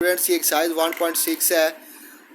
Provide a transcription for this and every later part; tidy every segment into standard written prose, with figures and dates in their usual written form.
Students ये exercise 1.6 है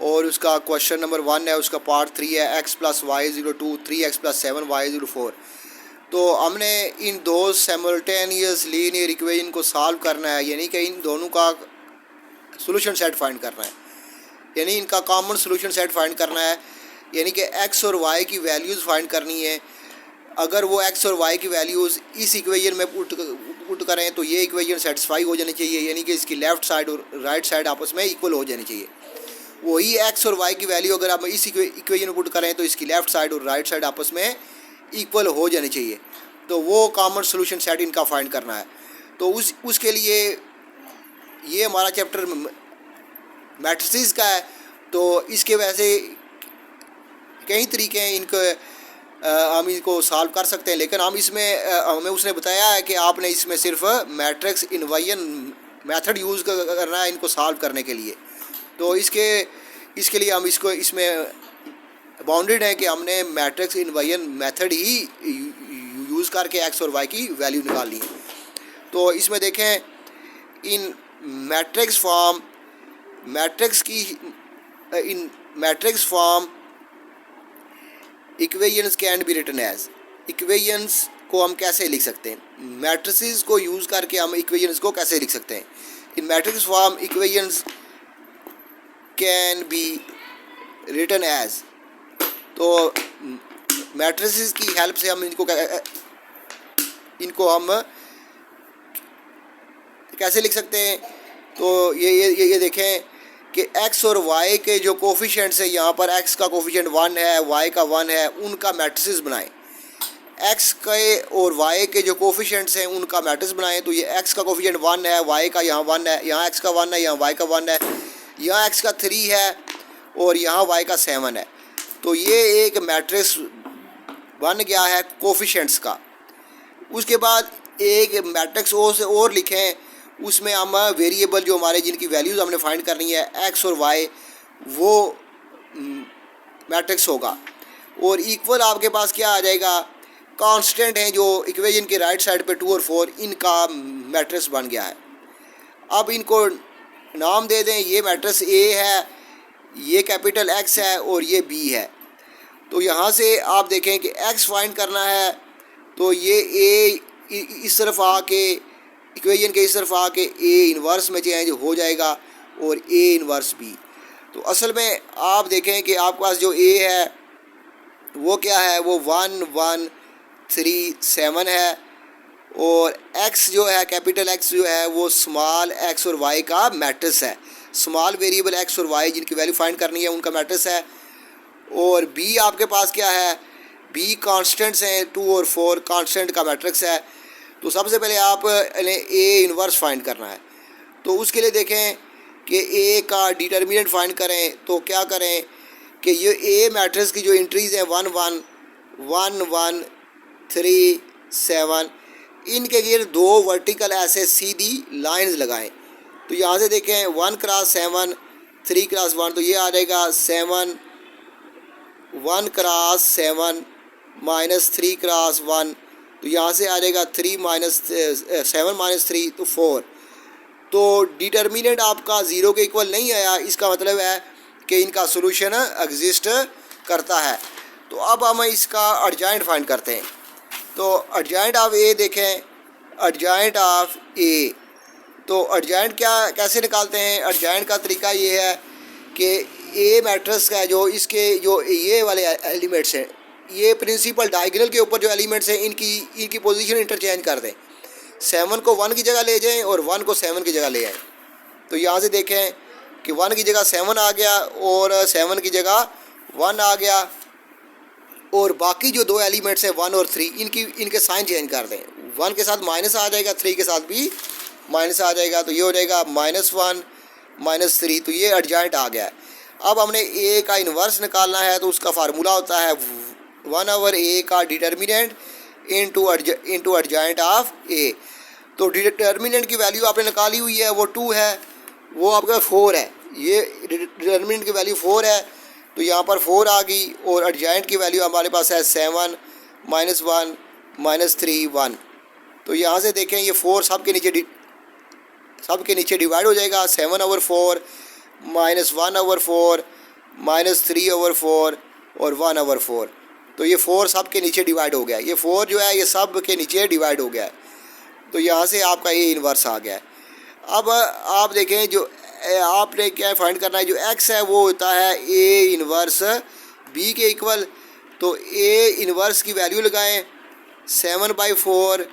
और उसका क्वेश्चन नंबर 1 है, उसका पार्ट 3 है x plus y zero two 3x plus 7y zero 4। तो हमने इन दो साइमल्टेनियस लीनियर इक्वेशन को सॉल्व करना है, यानी कि इन दोनों का सोल्यूशन सेट फाइंड करना है, यानी इनका कॉमन सोल्यूशन सेट फाइंड करना है, यानी कि x और y की वैल्यूज़ फाइंड करनी है। अगर वो x और y की वैल्यूज़ इस इक्वेशन में पुट करें तो ये इक्वेशन सेटिस्फाई हो जानी चाहिए, यानी कि इसकी लेफ़्ट साइड और राइट साइड आपस में इक्वल हो जानी चाहिए। वही x और y की वैल्यू अगर आप इस इक्वेशन में पुट करें तो इसकी लेफ़्ट साइड और राइट साइड आपस में इक्वल हो जानी चाहिए। तो वो कॉमन सोल्यूशन सेट इनका फाइंड करना है। तो उसके लिए ये हमारा चैप्टर मैट्रिसेस का है। तो इसके वैसे कई तरीके हैं इनको हम इसको सॉल्व कर सकते हैं, लेकिन हम इसमें हमें उसने बताया है कि आपने इसमें सिर्फ मैट्रिक्स इन्वर्जन मेथड यूज़ करना है इनको सॉल्व करने के लिए। तो इसके लिए हम इसको इसमें बाउंडेड है कि हमने मैट्रिक्स इन्वर्जन मेथड ही यूज़ करके एक्स और वाई की वैल्यू निकालनी है। तो इसमें देखें in matrix form equations can be written as, equations को हम कैसे लिख सकते हैं, मैट्रिसेस को यूज़ करके हम इक्वेशंस को कैसे लिख सकते हैं। In matrix form equations can be written as, तो मैट्रिसेस की हेल्प से हम इनको हम कैसे लिख सकते हैं। तो ये देखें कि x और y के जो कोफिशिएंट्स है, यहाँ पर x का कोफिशिएंट 1 है, y का 1 है, उनका मैट्रिसेस बनाएं। x के और y के जो कोफिशिएंट्स हैं उनका मैट्रिक्स बनाएं। तो ये x का कोफिशिएंट 1 है, y का यहाँ 1 है, यहाँ x का 1 है, यहाँ y का 1 है, यहाँ x का 3 है और यहाँ y का 7 है। तो ये एक मैट्रिक्स बन गया है कोफिशिएंट्स का। उसके बाद एक मैट्रिक्स और लिखें, उसमें हम वेरिएबल जो हमारे जिनकी वैल्यूज़ हमने फाइंड करनी है x और y, वो मैट्रिक्स होगा। और इक्वल आपके पास क्या आ जाएगा, कांस्टेंट हैं जो इक्वेशन के राइट साइड पे 2 और 4, इनका मैट्रिक्स बन गया है। अब इनको नाम दे दें, ये मैट्रिक्स A है, ये कैपिटल X है और ये B है। तो यहाँ से आप देखें कि x फाइंड करना है, तो ये A इस तरफ आके इक्वेशन के इस तरफ आके A इन्वर्स में चेंज हो जाएगा और A इन्वर्स B। तो असल में आप देखें कि आपके पास जो A है वो क्या है, वो 1 1 3 7 है और X जो है कैपिटल X जो है वो स्मॉल x और y का मैट्रिक्स है। स्मॉल वेरिएबल x और y जिनकी वैल्यू फाइंड करनी है उनका मैट्रिक्स है। और B आपके पास क्या है, B कांस्टेंट्स हैं 2 और 4, कांस्टेंट का मैट्रिक्स है। तो सबसे पहले आप A इन्वर्स फाइंड करना है। तो उसके लिए देखें कि A का डिटर्मिनेंट फाइंड करें। तो क्या करें कि ये A मैट्रिक्स की जो एंट्रीज़ हैं 1 1 1 1 3 7, इनके गिर 2 वर्टिकल ऐसे सीधी लाइंस लगाएं। तो यहाँ से देखें 1 क्रॉस 7 3 क्रॉस 1, तो ये आ जाएगा 7 1 क्रॉस 7 माइनस 3 क्रॉस 1, तो यहाँ से आ जाएगा 3 माइनस 7 माइनस 3 तो 4। तो डिटर्मिनेंट आपका 0 के इक्वल नहीं आया, इसका मतलब है कि इनका सोल्यूशन एग्जिस्ट करता है। तो अब हम इसका एडजॉइंट फाइंड करते हैं। तो एडजॉइंट ऑफ A देखें, एडजॉइंट ऑफ A, तो एडजॉइंट कैसे निकालते हैं। एडजॉइंट का तरीका ये है कि A मैट्रिक्स का जो इसके जो ये वाले एलिमेंट्स हैं, ये प्रिंसिपल डायगोनल के ऊपर जो एलिमेंट्स हैं इनकी पोजीशन इंटरचेंज कर दें। 7 को 1 की जगह ले जाएं और 1 को 7 की जगह ले आएँ। तो यहाँ से देखें कि 1 की जगह 7 आ गया और 7 की जगह 1 आ गया, और बाकी जो 2 एलिमेंट्स हैं 1 और 3 इनके साइन चेंज कर दें। 1 के साथ माइनस आ जाएगा, 3 के साथ भी माइनस आ जाएगा, तो ये हो जाएगा -1 -3। तो ये एडजॉइंट आ गया है। अब हमने A का इन्वर्स निकालना है, तो उसका फार्मूला होता है 1/A का determinant into adjoint of A। तो डिटर्मिनेंट की वैल्यू आपने निकाली हुई है, वो 2 है, वो आपका 4 है। ये डिटर्मिनेंट की वैल्यू 4 है, तो यहाँ पर 4 आ गई। और एडजॉइंट की वैल्यू हमारे पास है 7 -1 -3 1। तो यहाँ से देखें ये 4 सब के नीचे सब के नीचे डिवाइड हो जाएगा, 7/4 -1/4 -3/4 और 1/4। तो ये 4 सब के नीचे डिवाइड हो गया, ये 4 जो है ये सब के नीचे डिवाइड हो गया है। तो यहाँ से आपका ये इन्वर्स आ गया है। अब आप देखें जो आपने क्या फाइंड करना है, जो x है वो होता है a इन्वर्स b के इक्वल। तो a इन्वर्स की वैल्यू लगाएं, 7/4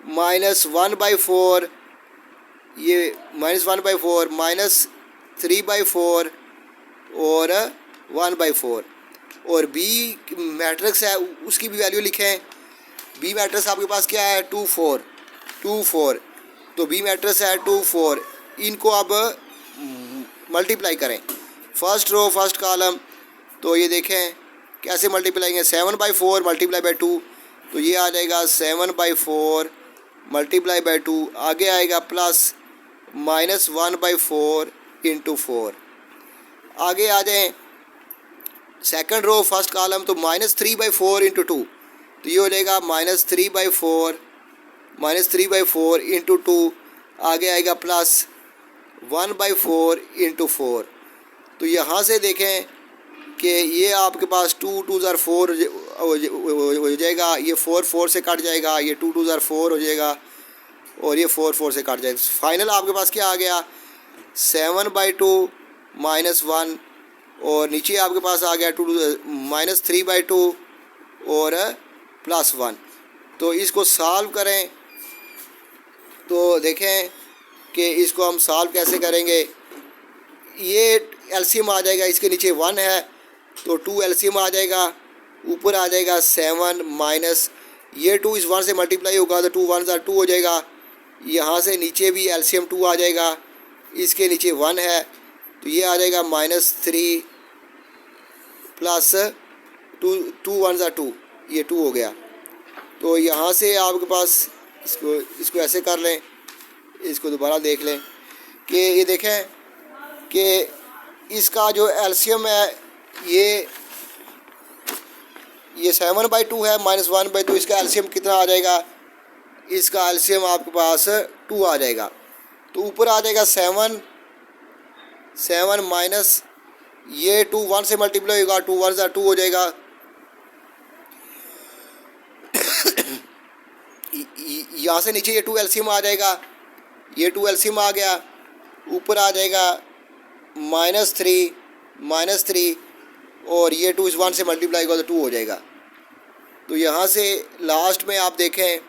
-1/4, ये -1/4 -3/4 और 1/4। और b मैट्रिक्स है उसकी भी वैल्यू लिखें। b मैट्रिक्स आपके पास क्या है, 2 4। तो b मैट्रिक्स है 2 4। इनको अब मल्टीप्लाई करें, फर्स्ट रो फर्स्ट कॉलम। तो ये देखें कैसे मल्टीप्लाई करें, 7/4 मल्टीप्लाई बाई 2, तो ये आ जाएगा 7/4 मल्टीप्लाई बाई 2। आगे आएगा प्लस -1/4 इंटू 4। आगे आ जाएं सेकंड रो फर्स्ट कॉलम, तो -3/4 इंटू 2, तो ये हो जाएगा -3/4 इंटू 2। आगे आएगा प्लस 1/4 इंटू 4। तो यहाँ से देखें कि ये आपके पास 2 2 ज़ार 4 हो जाएगा, ये 4 4 से कट जाएगा, ये 2 2 ज़ार 4 हो जाएगा और ये 4 4 से कट जाएगा। फाइनल आपके पास क्या आ गया, 7/2 -1 और नीचे आपके पास आ गया -3/2 और +1। तो इसको सॉल्व करें, तो देखें कि इसको हम सॉल्व कैसे करेंगे। ये एलसीएम आ जाएगा, इसके नीचे 1 है तो 2 एलसीएम आ जाएगा, ऊपर आ जाएगा 7 माइनस ये 2 इस 1 से मल्टीप्लाई होगा तो 2 1 ज़ार 2 हो जाएगा। यहाँ से नीचे भी एलसीएम 2 आ जाएगा, इसके नीचे 1 है तो ये आ जाएगा -3 प्लस 2 1 ज़ार 2, ये 2 हो गया। तो यहाँ से आपके पास इसको ऐसे कर लें, इसको दोबारा देख लें कि ये देखें कि इसका जो एलसीएम है ये 7/2 है -1/2। इसका एलसीएम कितना आ जाएगा, इसका एलसीएम आपके पास 2 आ जाएगा। तो ऊपर आ जाएगा 7 माइनस ये 2 1 से मल्टीप्लाई होगा, 2 1 ज़ार 2 हो जाएगा। यहाँ से नीचे ये 2 एलसीएम आ जाएगा, ये 2 एलसीएम आ गया, ऊपर आ जाएगा -3 और ये 2 इस 1 से मल्टीप्लाई होगा तो 2 हो जाएगा। तो यहाँ से लास्ट में आप देखें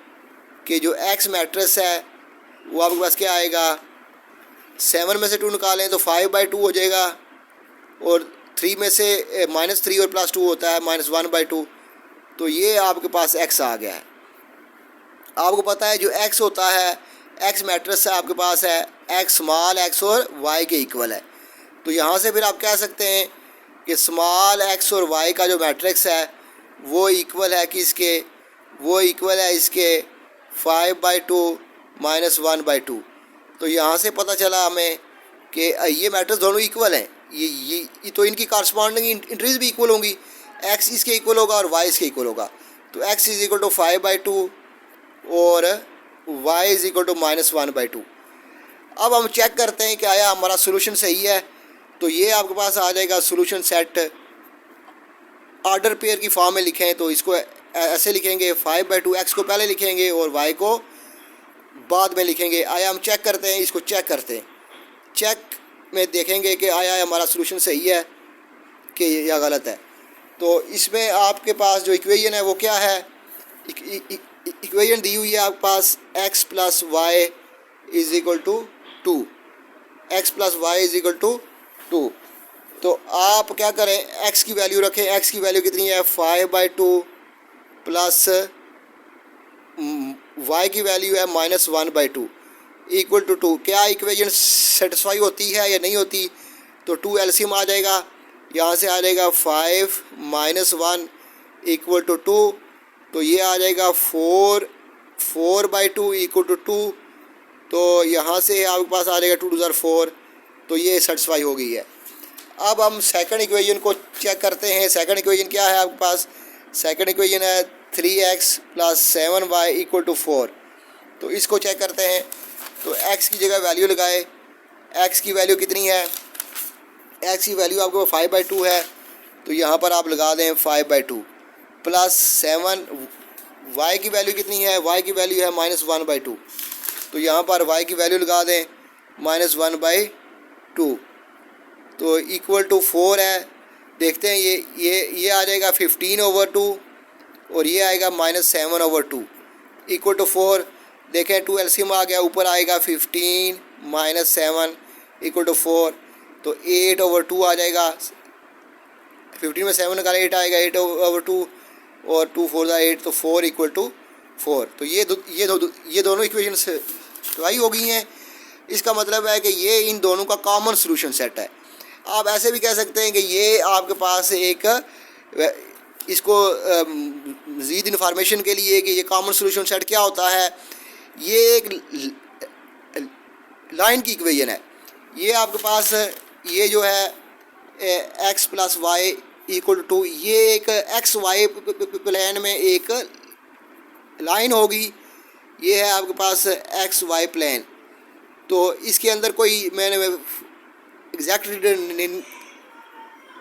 कि जो एक्स मैट्रिक्स है वो आपके पास क्या आएगा, 7 में से 2 निकालें तो 5/2 हो जाएगा और 3 में से -3 और +2 होता है -1/2। तो ये आपके पास एक्स आ गया है। आपको पता है जो एक्स होता है, एक्स मैट्रिक्स है आपके पास है एक्स स्मॉल एक्स और वाई के इक्वल है। तो यहाँ से फिर आप कह सकते हैं कि स्मॉल एक्स और वाई का जो मैट्रिक्स है वो इक्वल है किसके, वो इक्वल है इसके 5/2 -1/2। तो यहाँ से पता चला हमें कि ये मैट्रिक्स दोनों इक्वल हैं। ये तो इनकी कॉरस्पॉन्डिंग इंट्रीज भी इक्वल होंगी, एक्स इसके इक्वल होगा और वाई इसके इक्वल होगा। तो एक्स इज इक्वल टू 5/2 और y इज इक्वल टू -1/2। अब हम चेक करते हैं कि आया हमारा सोल्यूशन सही है। तो ये आपके पास आ जाएगा सोल्यूशन सेट, ऑर्डर पेयर की फॉर्म में लिखें तो इसको ऐसे लिखेंगे, 5/2 x को पहले लिखेंगे और y को बाद में लिखेंगे। आया हम चेक करते हैं, इसको चेक करते हैं, चेक में देखेंगे कि आया हमारा सोल्यूशन सही है कि या गलत है। तो इसमें आपके पास जो इक्वेशन है वो क्या है, इक्वेशन दी हुई है आपके पास x + y is equal to 2, x + y is equal to 2। तो आप क्या करें, x की वैल्यू रखें, x की वैल्यू कितनी है 5/2 प्लस y की वैल्यू है -1/2 इक्वल टू 2। क्या इक्वेशन सेटिस्फाई होती है या नहीं होती, तो 2 एलसीएम आ जाएगा, यहाँ से आ जाएगा 5 - 1 इक्वल टू 2। तो ये आ जाएगा 4/2 इक्वल टू 2। तो यहाँ से आपके पास आ जाएगा 2 2 ज़ार 4। तो ये सेटिस्फाई हो गई है। अब हम सेकंड इक्वेशन को चेक करते हैं। सेकंड इक्वेशन क्या है आपके पास, सेकंड इक्वेशन है 3x + 7y इक्वल टू 4। तो इसको चेक करते हैं। तो x की जगह वैल्यू लगाए। x की वैल्यू कितनी है, x की वैल्यू आपके 5/2 है, तो यहाँ पर आप लगा दें 5/2 प्लस 7। y की वैल्यू कितनी है, y की वैल्यू है -1/2, तो यहाँ पर y की वैल्यू लगा दें -1/2, तो इक्वल टू 4 है। देखते हैं ये आ जाएगा 15/2 और ये आएगा -7/2 इक्वल टू 4। देखें 2 एलसीएम आ गया, ऊपर आएगा 15 -7 इक्वल टू 4, तो 8/2 आ जाएगा। 15 में 7 निकाला 8 आएगा, 8/2 और 2 4 8, तो 4 इक्वल टू 4। तो ये दोनों इक्वेशन सही हो गई हैं। इसका मतलब है कि ये इन दोनों का कॉमन सोल्यूशन सेट है। आप ऐसे भी कह सकते हैं कि ये आपके पास एक, इसको मज़ीद इंफॉर्मेशन के लिए कि ये कॉमन सोल्यूशन सेट क्या होता है, ये एक लाइन की इक्वेशन है। ये आपके पास ये जो है x + y = ये एक एक्स वाई प्लेन में एक लाइन होगी। ये है आपके पास एक्स वाई प्लेन। तो इसके अंदर कोई मैंने एग्जैक्ट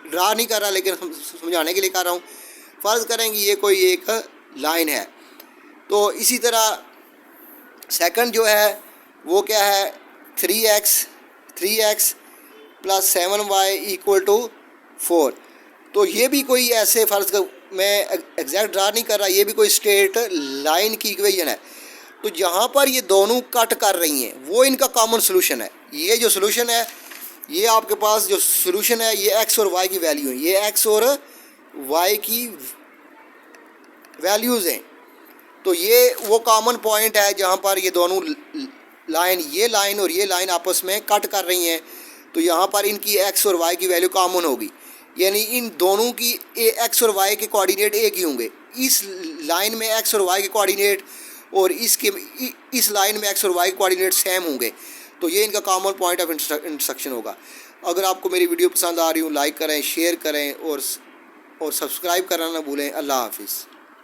ड्रा नहीं कर रहा, लेकिन समझाने के लिए कर रहा हूँ। फ़र्ज़ करें कि ये कोई एक लाइन है, तो इसी तरह सेकंड जो है वो क्या है, 3x + 7y = 4। तो ये भी कोई ऐसे फ़र्ज़ मैं एग्जैक्ट ड्रा नहीं कर रहा, ये भी कोई स्ट्रेट लाइन की इक्वेशन है। तो जहाँ पर ये दोनों कट कर रही हैं वो इनका कॉमन सोल्यूशन है। ये जो सोल्यूशन है, ये आपके पास जो सोल्यूशन है, ये x और y की वैल्यू है, ये x और y की वैल्यूज़ हैं। तो ये वो कॉमन पॉइंट है जहाँ पर ये दोनों लाइन, ये लाइन और ये लाइन आपस में कट कर रही हैं। तो यहाँ पर इनकी x और y की वैल्यू कॉमन होगी, यानी इन दोनों की x और y के कोऑर्डिनेट एक ही होंगे। इस लाइन में x और y के कोऑर्डिनेट और इस लाइन में x और y के कोऑर्डिनेट सेम होंगे। तो ये इनका कॉमन पॉइंट ऑफ इंटरसेक्शन होगा। अगर आपको मेरी वीडियो पसंद आ रही हो, लाइक करें, शेयर करें और सब्सक्राइब करना ना भूलें। अल्लाह हाफिज़।